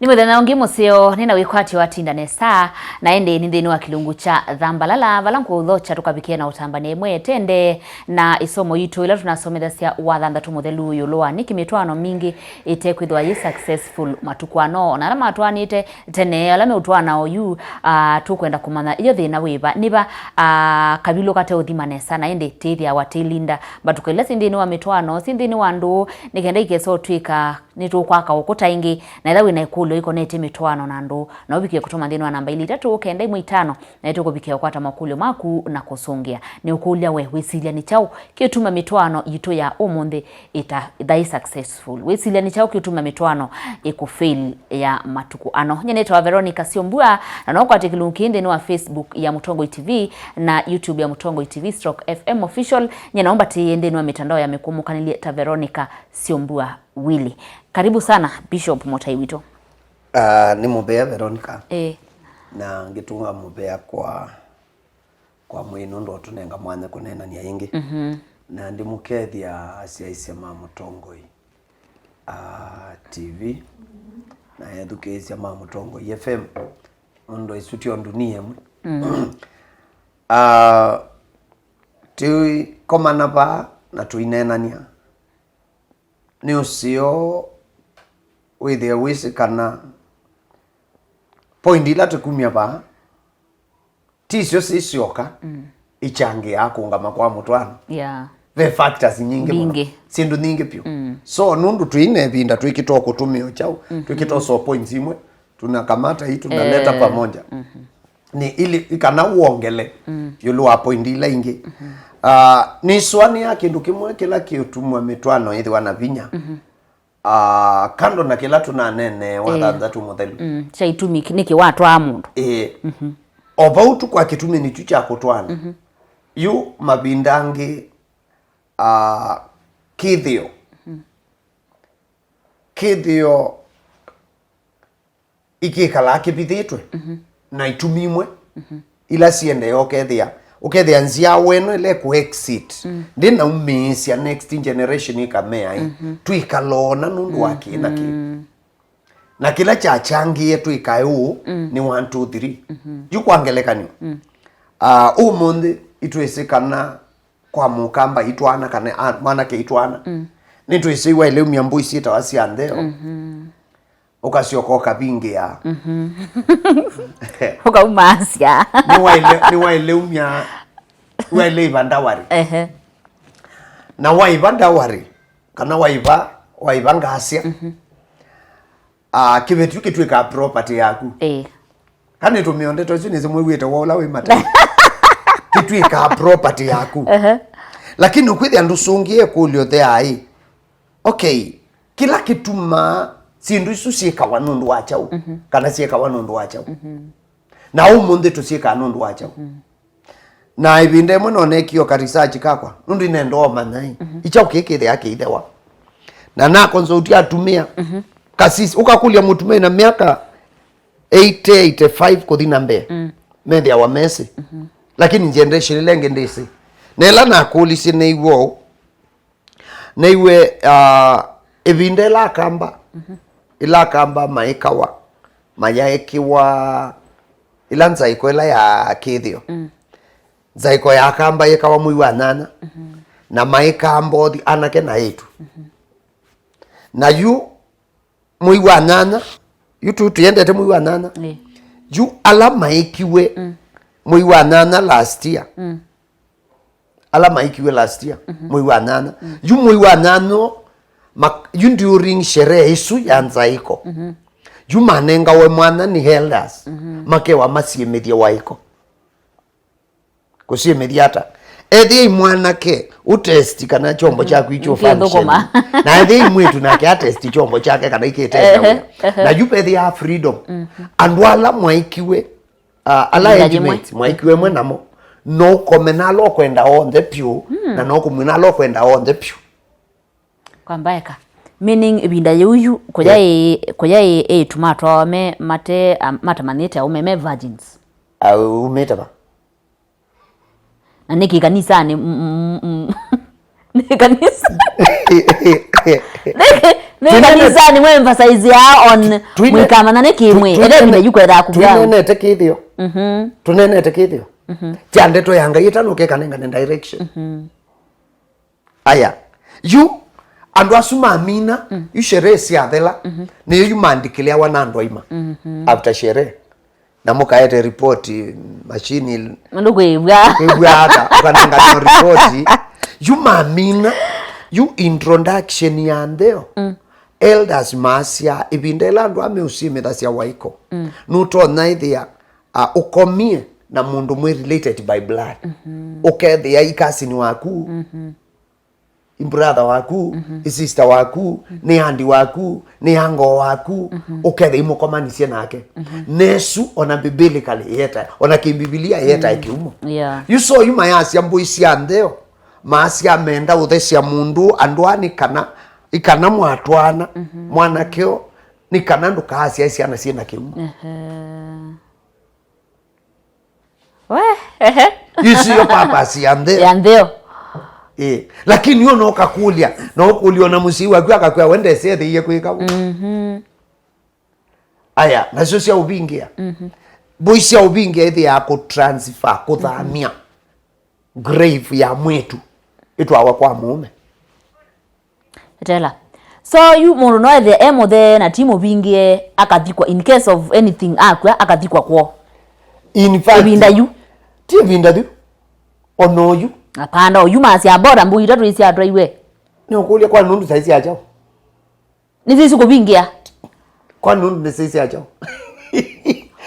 Ni muthenya ungi musio nina wikwati wa tindane saa na ende ni thini wa kilungu cha Thambalala valangu uthocha tukabikia na utambane mwe tende na isomo yitu ila tunasomethesya wathanthatu muthelu yulwa ni kimitwano mingi itekwithwa yi successful matukwano na alama atwanite tene alame utwana oyu tukwenda kumanya iyo thina wiva niba kabilo kate uthimane sana ende tithia watilinda batukele sindini wa mitwano sindini wa ndu nikenda ikeso twika nitukwaka ukuta ingi na ila wina ikulo iko nete mitwano na ndu na ubikie kutuma thini wa namba ili 3 kenda 5 na ito kubikia kwata makulio maku na kusungia ni ukulia we wisilia ni chao kituma mitwano yitu ya umundi ithai successful wisilia ni chao kituma mitwano ikufail ya matuku ano nyenetwa Veronica Siombua na noko atikilungu kindi ni wa Facebook ya Mutongo TV na YouTube ya Mutongo TV /FM official nyenaomba tiende ni wa mitandao ya mekumukanili ta Veronica Siombua Willy. Karibu sana Bishop Mutaiwito. Ni mubea Veronica. Na ngitunga mubea kwa mwino ndo tunenga mwanya kunena ni ingi. Na ndi mukethia asiaisema Mutongo TV na education ma Mutongo FM ndo isutio dunia mu. Tu komana ba na tuinenania ni usio withia wisikana point ila tukumia ba tisio sisioka ichange akungama kwa mutwano the factors nyingi sindu nyingi pio so nundu tuine binda tuikitoa kutumio chao tuikitoa so points imwe tunakamata hii tunaleta pamoja ni ili ikana uongele yulu hapo indila ingi ni swani yake ndu kimwe kila kiutumwa mitwano ithi wana vinya kando na kila tunanene wathanthatu muthelu chaitumi niki watu a mundu obautu kwa kitumi ni chucha kutwana yu mabindangi kithio ikikala kibithitwe na itumimwe ila siende ukethia nzia weno ile ku exit ndina umisia next generation ikamea tuikalona nundu wake na kila cha changie tuikae ni 1 2 3 yukwangelekani umundi itwesekana kwa mukamba itwana kana mwana ke itwana nitwesiwa ile myambu isita wasiandeo ukasiokoka bingi ya ukaumasya ni waile umya waile bandawari na waiva ndawari kana waiva ngasya kibetu kitwika property yaku kana tumionde tozi nezimwe wita wala we mata kitwika property yaku lakini ukwithia ndusungie kulio thai okay kila kituma sindu isu sieka wanundu wachau kana sieka wanundu wachau na umundi tusieka nundu wachau na ibinde muno nekio ka research kakwa nundu inendo manai ichau kekethe yake idewa na consult atumia kasisi ukakulia mutumia na miaka 85 kuthina mbe methia wa mesi lakini generation lenge ndisi nela na kulisi neiwo neiwe ibinde la kamba ila kamba maikawa mayaekiwa ila nzaiko ila ya kithio nzaiko ya kamba yekawa mui wa nana na maika mbodi anake na yetu na yu mui wa nana yu tuendete mui wa nana yu ala maikiwe mui wa nana last year ala maikiwe last year mui wa nana yu mui wa nano during sherehe isu ya nzaiko manenga we mwana ni elders make wa masiemethia waiko kusiemethia ata ethi mwana ke utesti kana chombo chaku icho function na ethi mwetu nake atesti chombo chake kana iketenda na yupethi ya freedom andwala mwaikiwe ala engagement mwaikiwe mwenamo no komenalo kwenda on the pew na no komenalo kwenda on the pew kwambaeka meaning ibinda yuyu koja tomato ame mate manete au meme virgins au metaba na niki kanisa ni kanisa kanisa ni mwe emphasize ya on mwikama na nekimwe ere bine yukwera kubya tunenete kithio tunenete kithio chandeto yanga yitanuke kanenga ne direction aya you andu asuma amina ishere cia thela ni yumandikile wanandu aima after shere na mukaete report machine ndugwibwa hata kanenga no report yumamina you introduction ya ndeo elders masia ibindela andu ameusime tasia waiko nuto naithia ukomie na mundu mwe related by blood ukethia ikasini waku brother waku sister waku ni andi waku ni ango waku ukethia imukomanisie nake nesu ona biblically yeta ona kibibilia yeta ikiumo you saw you mayasi ambuisi andeo masia menda uthesia mundu andwani kana ikana mwatwana mwanakeo ni kana ndukasia ciana ciena kiumo Yusio papa si andeo lakini yo no kakulia no kulio na musiwa kwa akakwa wende sethe iye kwika aya na sio cia ubingia boisia ubingia ithi ya ku transfer kuthamia grave ya mwetu itwawa kwa mume tela so you mundu no the emo the na timu bingie akathikwa in case of anything akwa akathikwa kwa in fact binda you ti binda du ono you apanda oyu masi abora mbu itatu isi atwaiwe ni ukulia kwa nundu saisi ajao ni sisi kubingia kwa nundu ni saisi ajao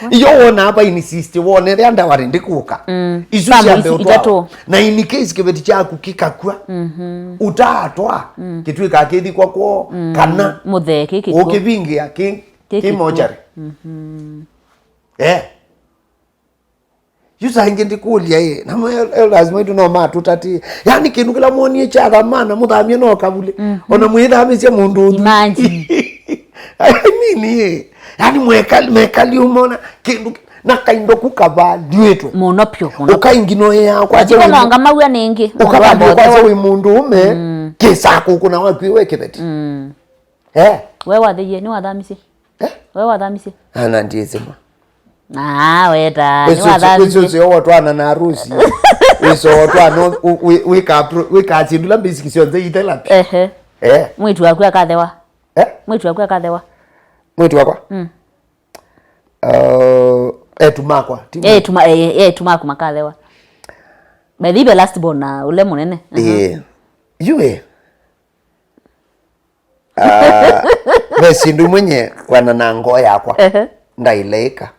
iyo wona hapa insist wone the anda wari ndikuka isu cia na in case kibeti chaku kikakwa utatwa kitwika kithi kwa kwa kana mutheki kiko ukibingia kimojari yusa hingi ndikulia na lazima itu no matu tati yani kindu kila muonie cha thamana muthamie no kabule ona mwithamisia mundu imagine nini yani mwekali umona kindu na kaindo kukaba dietwe monopyo ukaingino ya kwa je no ngamawia ningi ukabamba kwa we mundu ume kisa kuna wapi wekebeti wewe wathiye ni wathamisi wewe wathamisi ana ndizima weta ni wathamisi wewe sio watu ana na harusi wewe watu ano wika atindula bisikisio nze itela mwitu wakwa kathewa mwitu wakwa kathewa mwitu wakwa tumakwa tumaku makathewa bethibe last born na ule munene yue wesindu mwenye kwana na ngo yakwa ndaileika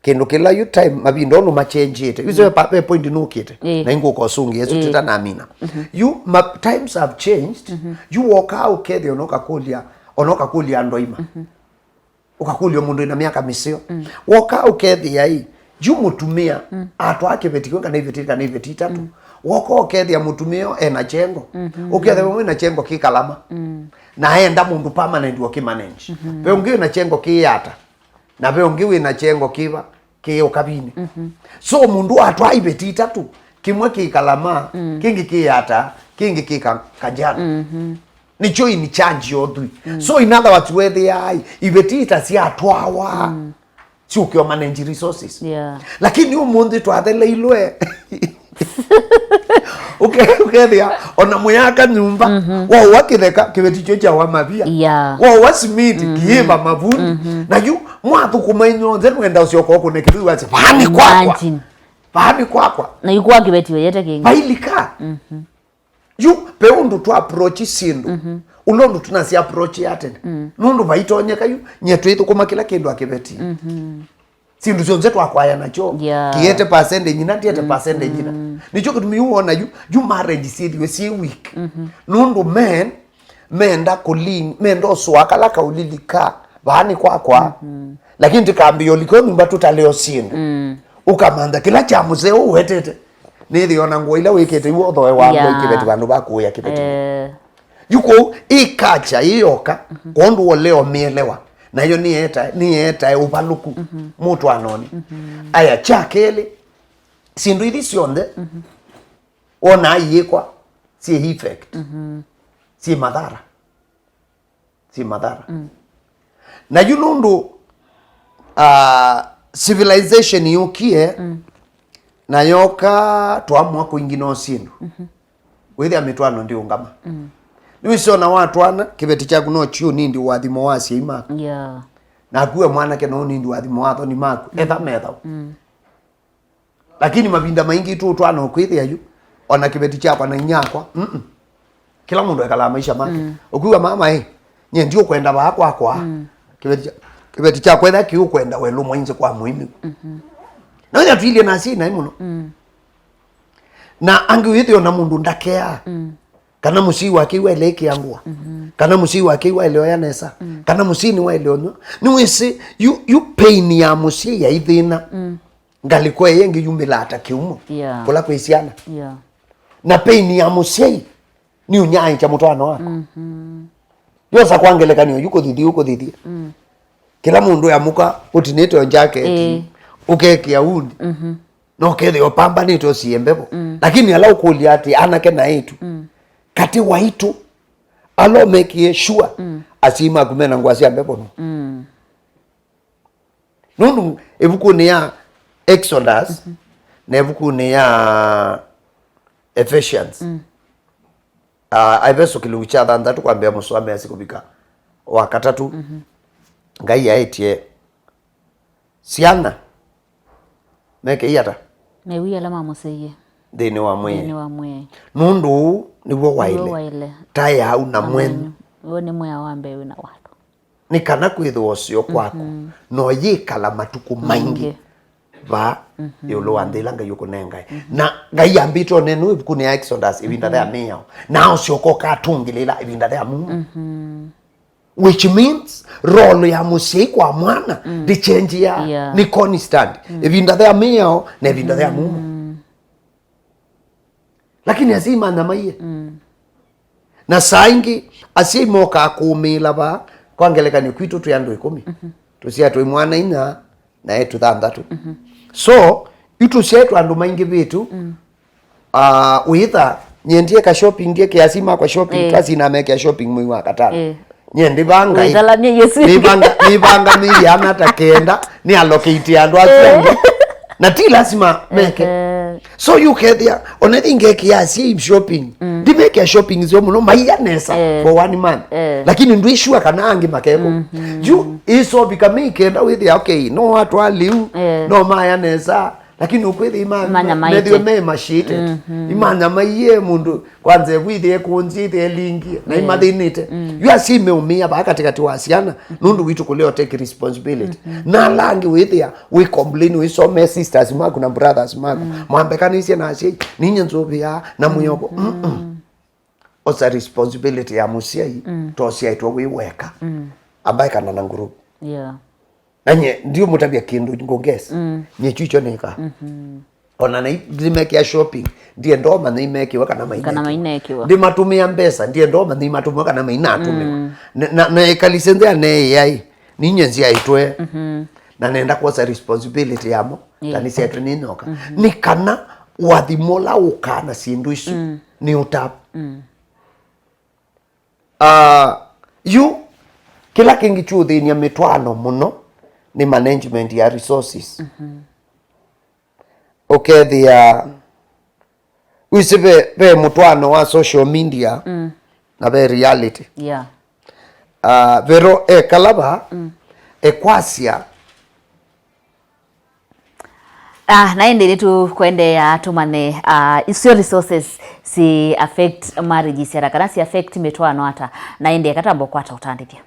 kindu kila you time mabindo no machenjite yuzo pa point nukite na ingo kosungi yesu tita na amina you times have changed you walk out kede onoka kulia ndoima ukakulia mundu ina miaka misio walk out kede yai you mutumia atu ake betiko kana hivi tatu walk out kede ya mutumio ena chengo ukethe mwe na chengo kikalama na enda mundu permanent wa kimanage pe ungiwe na chengo kiyata na pe ungiwe na chengo kiba kiyo kabini so mundu atwa ibeti tatu kimwe kikalama kingi kiyata kingi kikajana nicho ini change yodui so in other words where they are ibeti tasi atwawa chukyo manage resources lakini umundu twathele ilwe ukethia ona muyaka nyumba wao wakitheka kibeti cho cha wamabia wao wasimiti kiiba mavuni na yu mwathu kumainyo nwenda ucio koko ne kitu wase pahani kwakwa na yukwa kibeti yete kingi bailika yu peundu tu approach sindu ulondu tunasi approach yate nundu baitonyeka yu nyetu ithu kuma kila kindu akibeti sindu zonze twakwaya nacho kiete percentage nyina tiete percentage nyina nicho kutumiuona you marriage sidi si week nundu menda kulini mendo swakala kaulilika bani kwa lakini tikambio likomi mbatu taleo sindu ukamanda kila cha mzee uwetete nithiona ngo ila wikete wotho wango ikibeti bandu bakuya kibeti yuko ikacha iyoka kondu leo mielewa na hiyo ni eta upaluku mutu anoni aya chakele sindu ili sionde ona yekwa si effect si madhara ti mathara na nundu civilization yukie na yoka twamwa kuingina sindu withia mitwano ndi ungama niwisona watwana kibeti chaku no chio nindi wathimo wacio imaku na kuwe mwanake no nindi wathimo watho ni maku etha metha lakini mabinda maingi tu twana ukwithia yu ona kibeti chakwa na inyakwa kila mundu ekala maisha make ukuwa mama nye ndio kwenda bakwa kwa kibeti chakwa etha kiu kwenda welu mwinze kwa muhimu na witha tuilie na sina imuno na angi withio na mundu ndakea kana musi wake ile kiangua kana musi wake ile oyanesa kana musi ni ile onyo ni wese you pain ya musi ya ithina ngaliko yengi yumila ata kiumo kula kwisiana na pain ya musi ni unyai cha mutwana wako yosa kwangelekanio yuko thidi kila mundu yamuka utinete jacket ukekia undi no kede opamba nito siembebo lakini ala ukuli ati anake na itu kati waitu alo make sure asima kumena ngwasi ambebo nundu ebukuni ya Exodus na ebukuni ya Ephesians aiveso kilungu cha thanthatu kwambia musome asikubika wakatatu ngai yaetie siana meke yata newi ala mamuseye thini wa mwe nundu niwo waile taya una mwenu wone mwe wa mbewe na watu ni kana kwithwo cio kwako no yikala matuku maingi va yolo wandila nga yuko nengai na ngai ambito nenu ibukuni ya Exodus ibinda ya meo na cio ko katungilila ibinda ya Mungu which means role ya musi kwa mwana di change ya ni constant ibinda ya meo na ibinda ya Mungu lakini azima na maiye na saingi asimoka kumila ba kwangelekani kwitu tu yandu 10 tusia tu mwana ina na yetu thanthatu so itu setu andu maingi bitu uitha nyendie ka shopping ndie kiasima kwa shopping kazi na meke shopping mwi wa katano nyendi banga ni banga mili ana takenda ni allocate andu afunge na ti lazima meke so you get there onethi ngeki ya si shopping di make shopping zo muno maiyanesa for one month lakini ndu ishua kana angi makeko you iso bikamike nda with okay no watu aliu no mayanesa lakini ukwethi imanya medio me mashite imanya maiye mundu kwanze withie kunjite lingi na imathinite you asi meumia ba katikati wasiana nundu witu kuleo take responsibility na langi withia we complain we so my sisters maku na brothers maku mwambekanisia na ashi ninye nzobia na muyobo osa responsibility ya musiai tosia itwa wiweka ambaye kana na group nanye ndio mutabia kindu ngongesa nyechucho nika ona na dimeke shopping ndiye ndoma na imeke waka na mainekiwa ndi matumia mbesa ndiye ndoma ni matumia kana mainatumiwa na ekalisendea ne yai ninyenzi aitwe na nenda kwa responsibility yamo kanisa yetu ninoka ni kana wathimola ukana sindu isu ni utap you kila kingi chuthi ni mitwano muno ni management ya resources okay the usibe mutwano wa social media na be reality vero kalaba ekwasia naende tu kwende ya tumane isio resources si affect marriage si kana si affect mitwano hata naende katambo kwata utandithia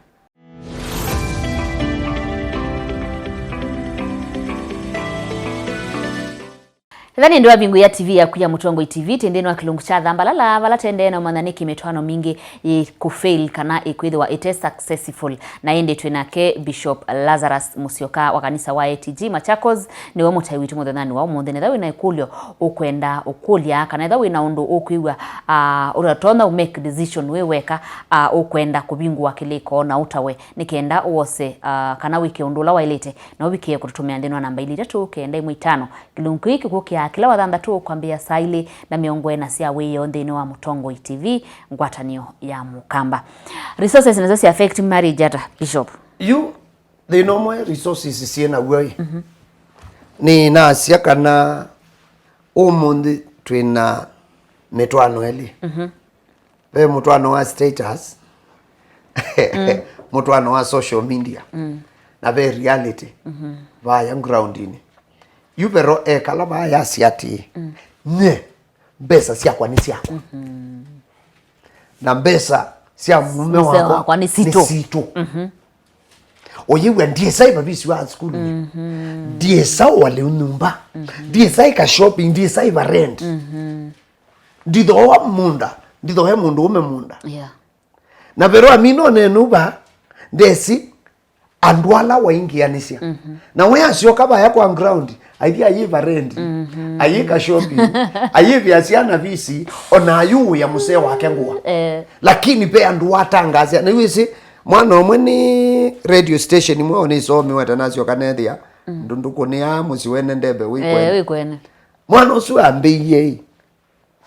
Thani ndio bingu ya TV ya kuya Mutongo TV tendeno wa kilungu cha Thambalala vala tendeno mananiki mitwano mingi kufail kana ikwithwa it is successful na ende twenake Bishop Lazarus Musyoka wa kanisa wa ATG Machakos ni wa mutai witu muthani wa umuthene thawe na ikulyo ukwenda ukulia kana thawe na undu ukwiwa uratonda make decision we weka ukwenda kubingu wa kiliko na utawe nikenda uose kana wiki undula wailete na ubikie kututumia ndeno namba 3 kenda 5 kilungu hiki kukia ya kila wathanthatu kwambia saili na miongo ena cia wiyo nthini wa Mutongo TV ngwatanio ya Mukamba. Resources nazo cia affect marriage ata Bishop. The normal resources siena wei. Ni na cia kana umundi twina metwano eli. Be mutwano wa status. Mutwano wa social media. Na be reality. Vaya groundini. Yubero kala vaya siati. Ne besa siakwa ni siakwa. Na besa sia mume wako ni sito. Oyewe ndiye sai babisi wa school. Ndiye sai wale nyumba. Ndiye sai ka shopping, ndiye sai va rent. Ndido wa munda, ndido he mundu ume munda. Yeah. Na vero amino nenuba ndesi andwala waingianisia. Na wewe asioka ba yako on ground, aidia yiva rent. Ayika shopping. Ayivi asiana visi ona ayu ya musee wake ngua. Lakini pe andwa tangazia. Na wisi mwana omwe ni radio station mwe oni somi watanasio kanethia. Ndunduko ni amusi wene ndebe wikwene. Wikwene. Mwana usu ambiye.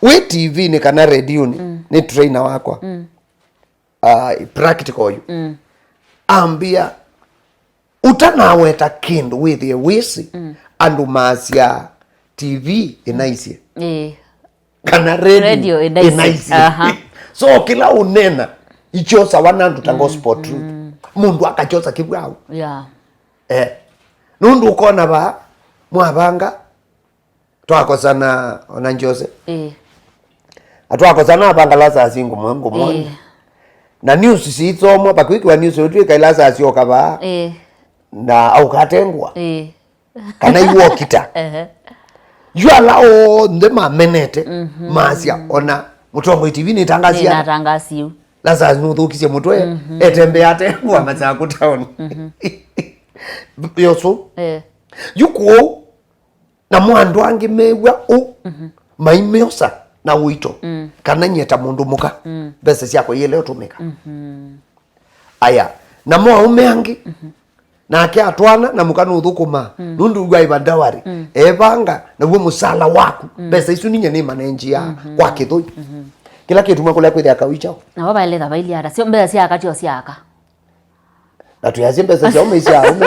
We TV ni kana radio ni trainer wako. Practical you. Ambia utanaweta kindu withie wisi andu masia TV inaisi. Kana radio inaisi. So kila unena ichosa wanandu tango sport truth. Mundu akachosa kibwao. Yeah. Nundu ukona ba mwabanga twakosana ona njose. Atwakosana abanga laza singu mwangu. Na news siitsomwa bakwikwa news utwika ilaza asioka ba. Na au katengwa. Kana iwokita. Yualao ndema menete masia ona Mutongo TV ni tangazia. Ni tangazio. Laza nudhukisye mutwe etembe atengwa maza ku town. Yoso. Yuko na mwandu wangi mewa maimeosa na wito. Kana nyeta mundu muka. Bese siako yele otumika. Aya. Na mwa umeangi. Na akia atwana na mukanu uthukuma. Nundu ugwa ibandawari. Ebanga na uwe musala waku. Bese isu ninya ni manenjia kwa kithui. Kila kitu mwakula kwithia kawichao. Na baba ile thabaili ara. Sio mbeza sia akati osiaka. Na tuyazie mbeza sia umeisia ume.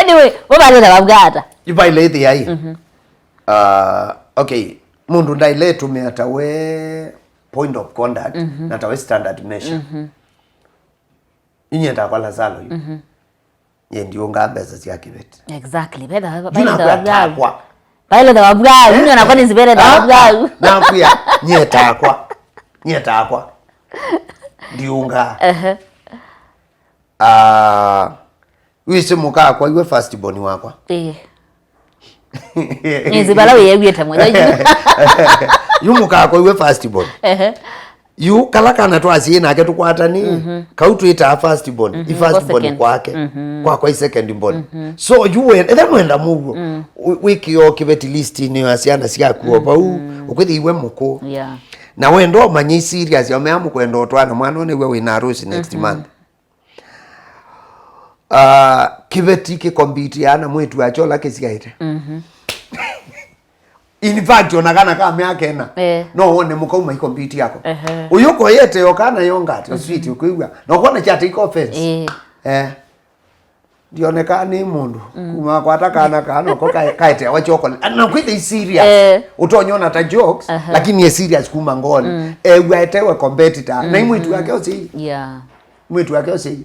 Anyway, baba ile thababgata. Iba ile thia hii. Okay. Mundu ndaile tumeata we point of conduct na tawe standard measure. Inyenda kwa lazalo yu. Ndio ngambeza sia kibeti. Exactly. Baba thababgata. Baile da wabwa, mimi na kwani zibere da wabwa. Na pia nyeta kwa. Diunga. Wise muka kwa iwe first born wakwa. Nzibala we yegweta mwenye. Yumuka kwa iwe first born. Yu kalakana twasie nake tukwatani kautwita first born first born kwake kwa second born so you wenda mugo wiki yo kibeti list ni asiana sia kuopa ukwithi iwe muko na wendo manyi serious yo meamu kwenda otwana mwana one we wina harusi next month kibeti ke compete ana mwetu achola kesiaite in fact onakana kama yake na no one mukauma iko mbiti yako uyuko yete yokana yongati sweet ukwiwa no kona chata iko offense dioneka ni mundu kuma kwatakana kana ko kaite wachoko na kwithi serious utonyona ta jokes lakini ye serious kuma ngoni wetewe competitor na mwitu yake osi mwitu yake osi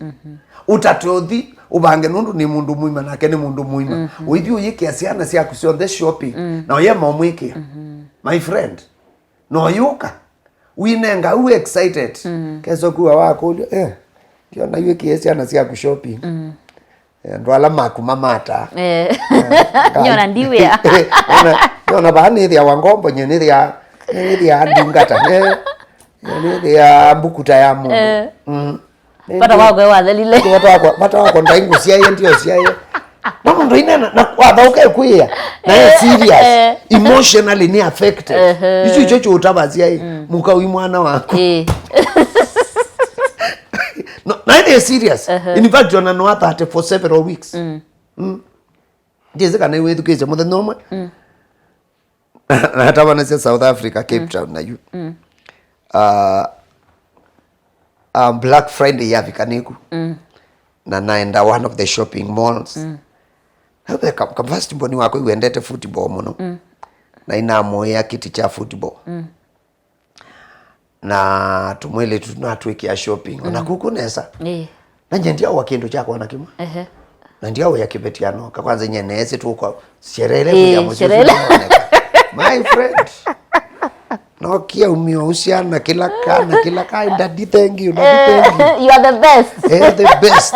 utatothi ubange nundu ni mundu muima nake ni mundu muima uithi uyike asiana sia kusio the shopping na ye momwike my friend no yuka winenga u excited keso kuwa wako ndio na yuke asiana sia ku shopping ndo ala makumamata nyona ndiwe nyona bani thia wangombo nyene thia ndungata thia mbukuta ya mundu pata wako wathelile pata wako ndaingu cia ye ndio cia ye na mundu inena na kwatha kwia na ye serious emotionally ni affected icho chocho utabazia muka wi mwana wako no na ye serious in fact jona no ata for several weeks ndize kana iwe education mothe nomwe na hata wana South Africa Cape Town na you Black Friday ya vikaniku na naenda one of the shopping malls habe kam first mboni wako iwendete football muno na ina moya kiti cha football na tumwele tunatwekia shopping ona kukunesa na njendia wakindo chako wanakimwa na ndio ya kibetiano kwanza nyeneze tu kwa sherehe ya mchezo my friend no kia umiusiana kila kana thank you you are the best the best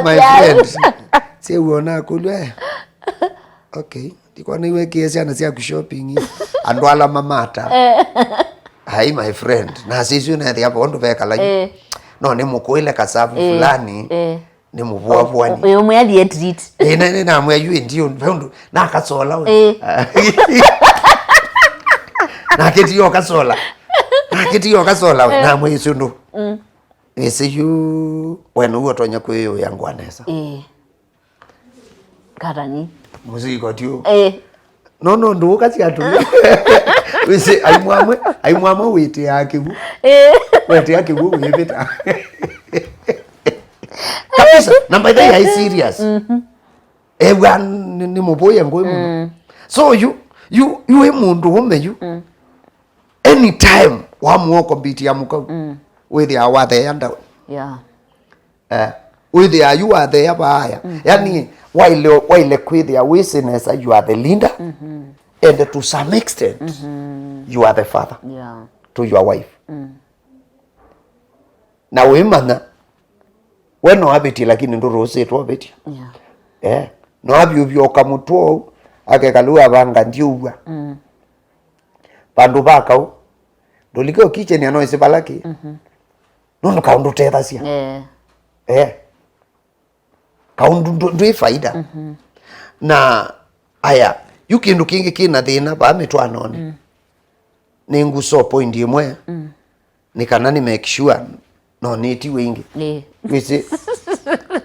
my friend si uona kulwe okay dikwa niwe kiasi ana sia shopping andwala mamata hai my friend na sisi una ya bondo veka like no ni mukoile kasafu fulani ni mubwabwani uyo mwathi treat na mwa yu ndio ndo na kasola na kitiyo kasola na mwa isu ndo ese yu wenu wotonya kweyo yangu anesa karani muziko tio no ndo kasi atu wese aimwamwe wete yake bu wete yake bu yebeta kabisa number that is serious ni moboya ngoyi so you emundu womeyu anytime wamuoko biti ya muko with your what they under with your you are there baya yani while with your witness you are the leader and to some extent you are the father to your wife na wemana weno abeti lakini ndo rose to abeti no abyo kamuto akekalua banga ndiuwa bandu bakao doliko kitchen ya noise balaki no kaundu teta sia kaundu ndo faida na aya yukindu kingi kina thina ba mitwanone ningu so point imwe nikanani make sure no niti wingi wisi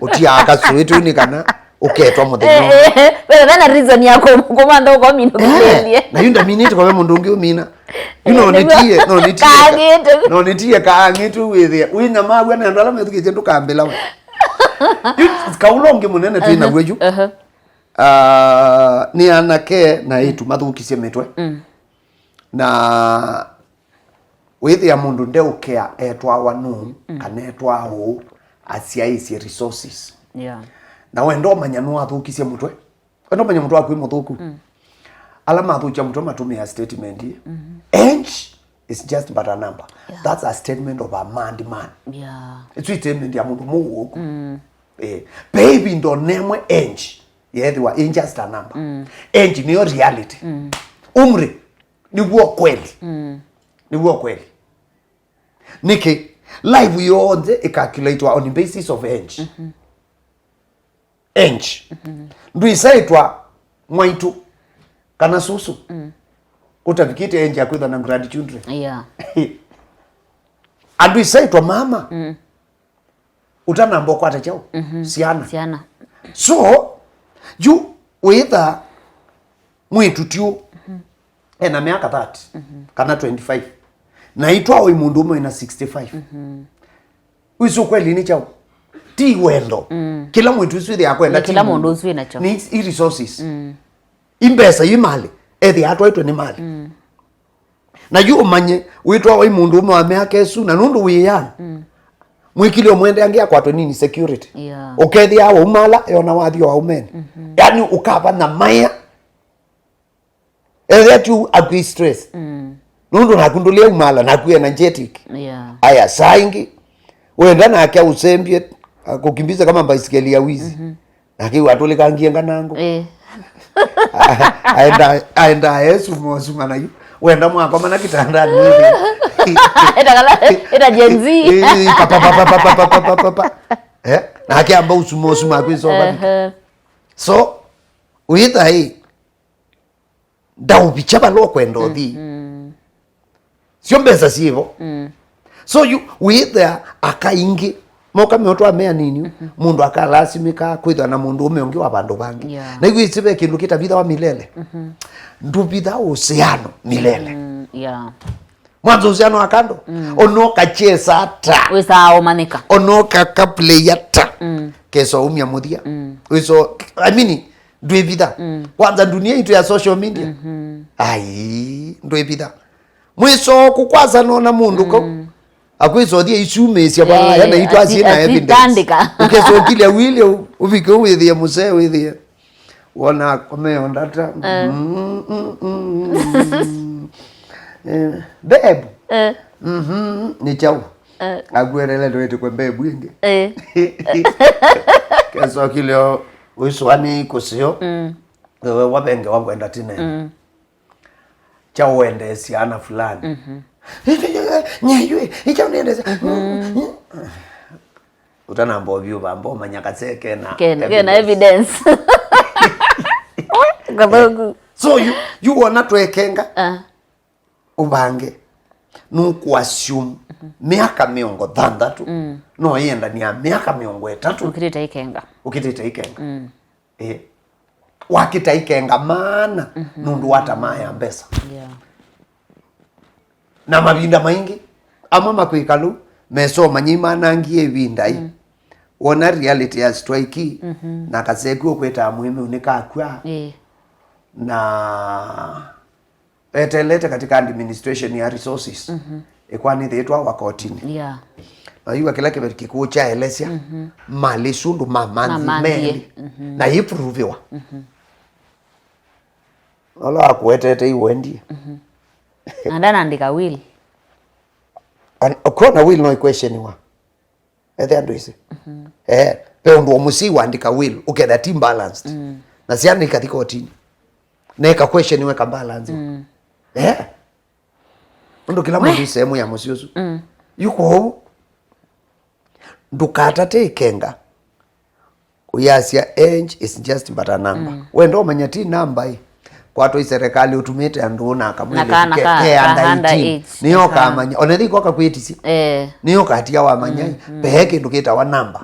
utiaka suitu nikana uketwa muthenya wewe na reason yako komanda uko mino kilelie na yunda minute kwa mundu ungi umina no nitie kaangitu withia wina magwa na ndala methu kiche ndukambela we kaulonge munene twina gweju ni anake na itu mathukicie mitwe na withia mundu ndeukea etwa wanu kana etwa hu asiaisi resources na wendo manyanu athukicie mutwe wendo manya mutwe akwi muthuku alama athukia mutwe matumia statement age is just but a number that's a statement of a man it's a statement ya mundu muoku baby ndo nemwe age yethwa age just a number age ni your reality umri ni wo kweli niki life yote icalculate on the basis of age ndu isaitwa mwaitu kana susu utavikite age akwitha na grandchildren andu isaitwa mama utanambo kwata chao siana so you whether mwitu tio ena miaka 30 kana 25 na itwa oi mundu umwe na 65 wisu kweli ni chao ti wendo kila mwitu swithe yakwenda kila mundu uswi na chao ni resources imbesa yimali ethi atwa itwe ni mali na yu umanye witwa oi mundu umwe wa miaka esu na nundu wiyana mwikili omwende angia kwatwe nini security ukethi awo umala yona wathio wa umene yani ukava na maya tu agri stress nundu nakundulia umala nakuya energetic aya saingi wenda na akia usembie kukimbiza kama baisikeli ya wizi akiwa atoleka ngienga nango aenda Yesu mosuma na yu wenda mwako mana kitandani hivi eta jenzi na akiamba usumosuma akwisoba so uitha hii ndau bichaba lo kwendo thi sio mbesa sivo so you with there akaingi moka mioto amea nini mundu akalasimika kwithwa na mundu ume ungi wa bandu bangi na igwi sibe kindu kitabitha wa milele ndubitha uhusiano milele mwanzo uhusiano wa kando onoka chesa ata wisa omanika onoka kaplayer ta keso umya muthia wiso I mean ndwibitha kwanza dunia itu ya social media ai ndwibitha mwiso kukwaza nona mundu ko akwizothia icumĩcia baraya na itwa ciĩna evidence ukecokile wile uvike withie musee withie wona komeo ndata bebu ni chau agwerele ndwete kwa bebu ingi kecokile wiswani kusio wewe wabenge wangwenda tine chau wende siana fulani nyaywe ichaunendeza utanambo vyu bambo manyakaseke na evidence so you wanna twekenga ubange nukwasum miaka miongo thandatu no yenda ni miaka miongo 3 ukitita ikenga wakita ikenga maana nundu watamaa ya mbesa na mabinda maingi ama makwikalu meso manyima nangie binda wona reality ya strike na kaseku okweta muhimu unika akwa na etelete katika administration ya resources ekwani thitwa wakotini ayuwa kila kibetu kikucha elesia mali sundu mamanzi na iprovewa ola akwetete iwendi Andana andika will. Okona will no question wa. Ethe andu ise. Pe ndo musi wa andika will uketha team balanced. Na siani katika otini. Neka question we ka balance. Ndo kila mundu sehemu ya musiosu. Yuko ho. Ndukata te kenga. Uyasia age is just but a number. We ndo manyati number hii. Kwa to serikali utumite andu na kamwile ke anda niyo kamanya onethi kwa kwitisi niyo katia wa manyai peke ndukita wa namba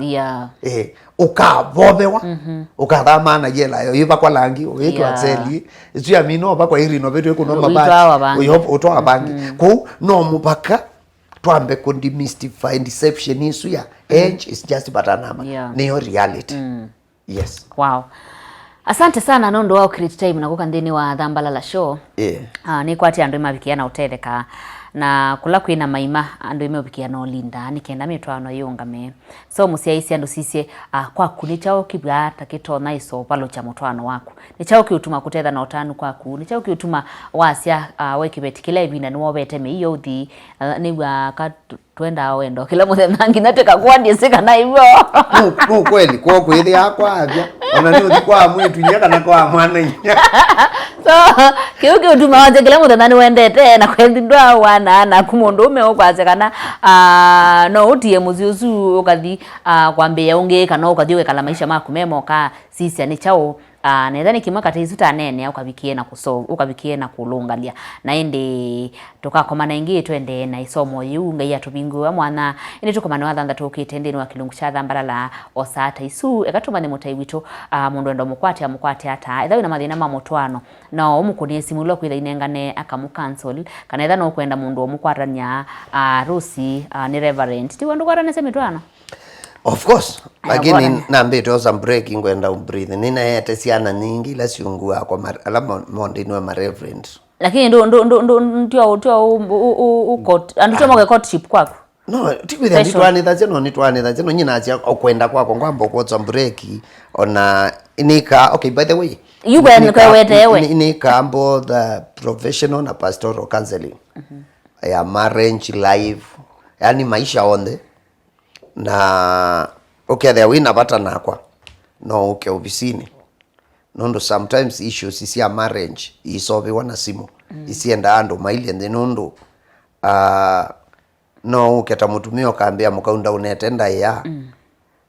ukavobewa ukathama na jela yo iva kwa langi wetu atseli isu ya mino ba kwa iri no betu kuno mabati uyopo utwa bangi ku no mupaka twambe ku demystify deception isu ya age is just but a number niyo reality yes wow. Asante sana nondo wao create time nakuka ndini wa Thambalala show. Ni kwati andu mabikiana utetheka na kula kwina maima andu imebikiana olinda nikenda mitwano yungame. So musiaisi andu sisi kwaku ni chao kibwa takitona iso palo cha mutwano waku. Ni chao kiutuma kutetha na utanu kwaku. Ni chao kiutuma wasia wekibeti kila ibina nuwa beteme iyo uthi ni waka twenda wendo kila muthenangi nateka kwandi sika na hivyo kweli kwa kweli yakwa avya ona ni uthi kwa mwitu nyaka na kwa mwana so kiuki utuma waje kila muthenani wendete na kwendi ndwa wana na kumundu ume okwaze kana no utie muziuzu ukathi kwambia unge kana ukathi wekala maisha maku memo ka sisi ani chao nethani kimwe katizuta nene ukabikie na kusolve ukabikie na kulungalia na ende tukakomana ingi twende na isomo yunga ya tubingu wa mwana ine tukomana wa thanda tukitende wa kilungu cha Thambalala osata isu ekatuma ne mutai wito mundu ndo mukwate ata ethawi na mathina ma mutwano na omukuni simulo kwitha inengane akamucancel kana etha no kwenda mundu omukwarania rusi ni reverend ti wandu kwarana semitwano. Of course, lakini nambito some breaking kwenda breathe. Nina yete siana nyingi la siungua kwa alama mondini wa reverend. Lakini ndio court andu moge courtship kwako. No, tikwitha nitwanitha nyina acia okwenda kwako ngwambo kwa some break ona inika okay by the way. You were kwewetewe. Inika ambo the professional na pastoral counseling. Ya marriage life, yani maisha onde. Na okay there wina bata nakwa no okay obisini nondo sometimes issues isi ya marriage isolve wana simu isienda ando maili and nondo no uketa mutumio kaambia mukaunda unetenda ya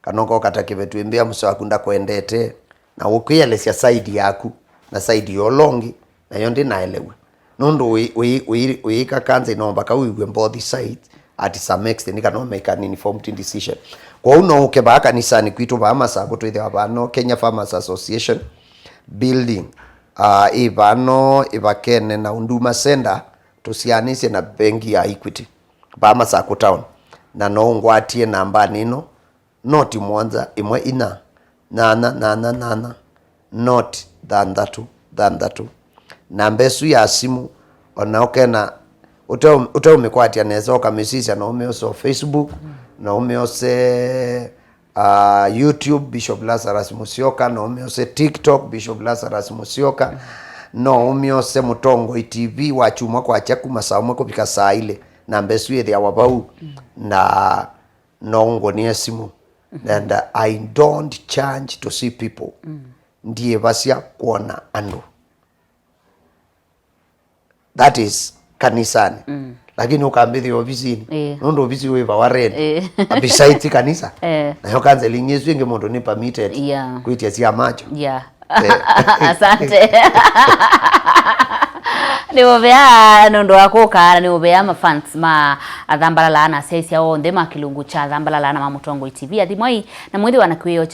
kanoko katakivetuimbia musawakunda kwendete na ukiyalesia side yaku na side yolongi na yondi naelewe nondo uika kanza inomba ka uigwe both sides at some extent you cannot make an informed decision kwa uno uke ba kanisani kwitu ba masa kutwithe abano Kenya Farmers Association building ibano ibakene na Huduma Center tusianisye na benki ya Equity ba masa ku town na no ngwatie namba nino noti mwanza imwe ina nana not than namba esu ya simu onaokena umekwati anaweza ukamisisha na umeoso Facebook na umeose YouTube Bishop Lazarus Musyoka na umeose TikTok Bishop Lazarus Musyoka na umeose Mutongo TV wachuma kwa chaku masamwe kupika saa ile namba esu ya wabau na nongo ni simu and I don't charge to see people ndiye basia kuona andu that is kanisani lakini ukambithi ofisini nondo ofisi wewe warene besides kanisa na yo counseling yesu nge mondo ni permitted kuitia sia macho asante ni obea nondo akoka ni obea mafans ma Thambalala na sesia onde makilungu cha Thambalala na Mutongo TV athimoi na mwithi wanakwiyo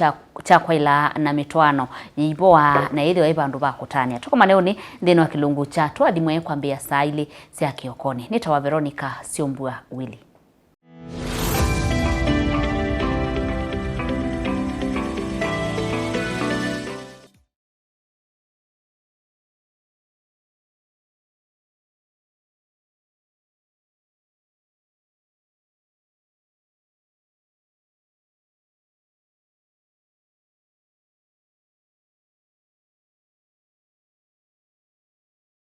cha kwaila na mitwano yiboa na ithi wa ibandu bakutania tuko maneoni ndino wa kilungu cha twathimwe kwambia saa ile cia kiokoni nitawa Veronica Siombua Willy.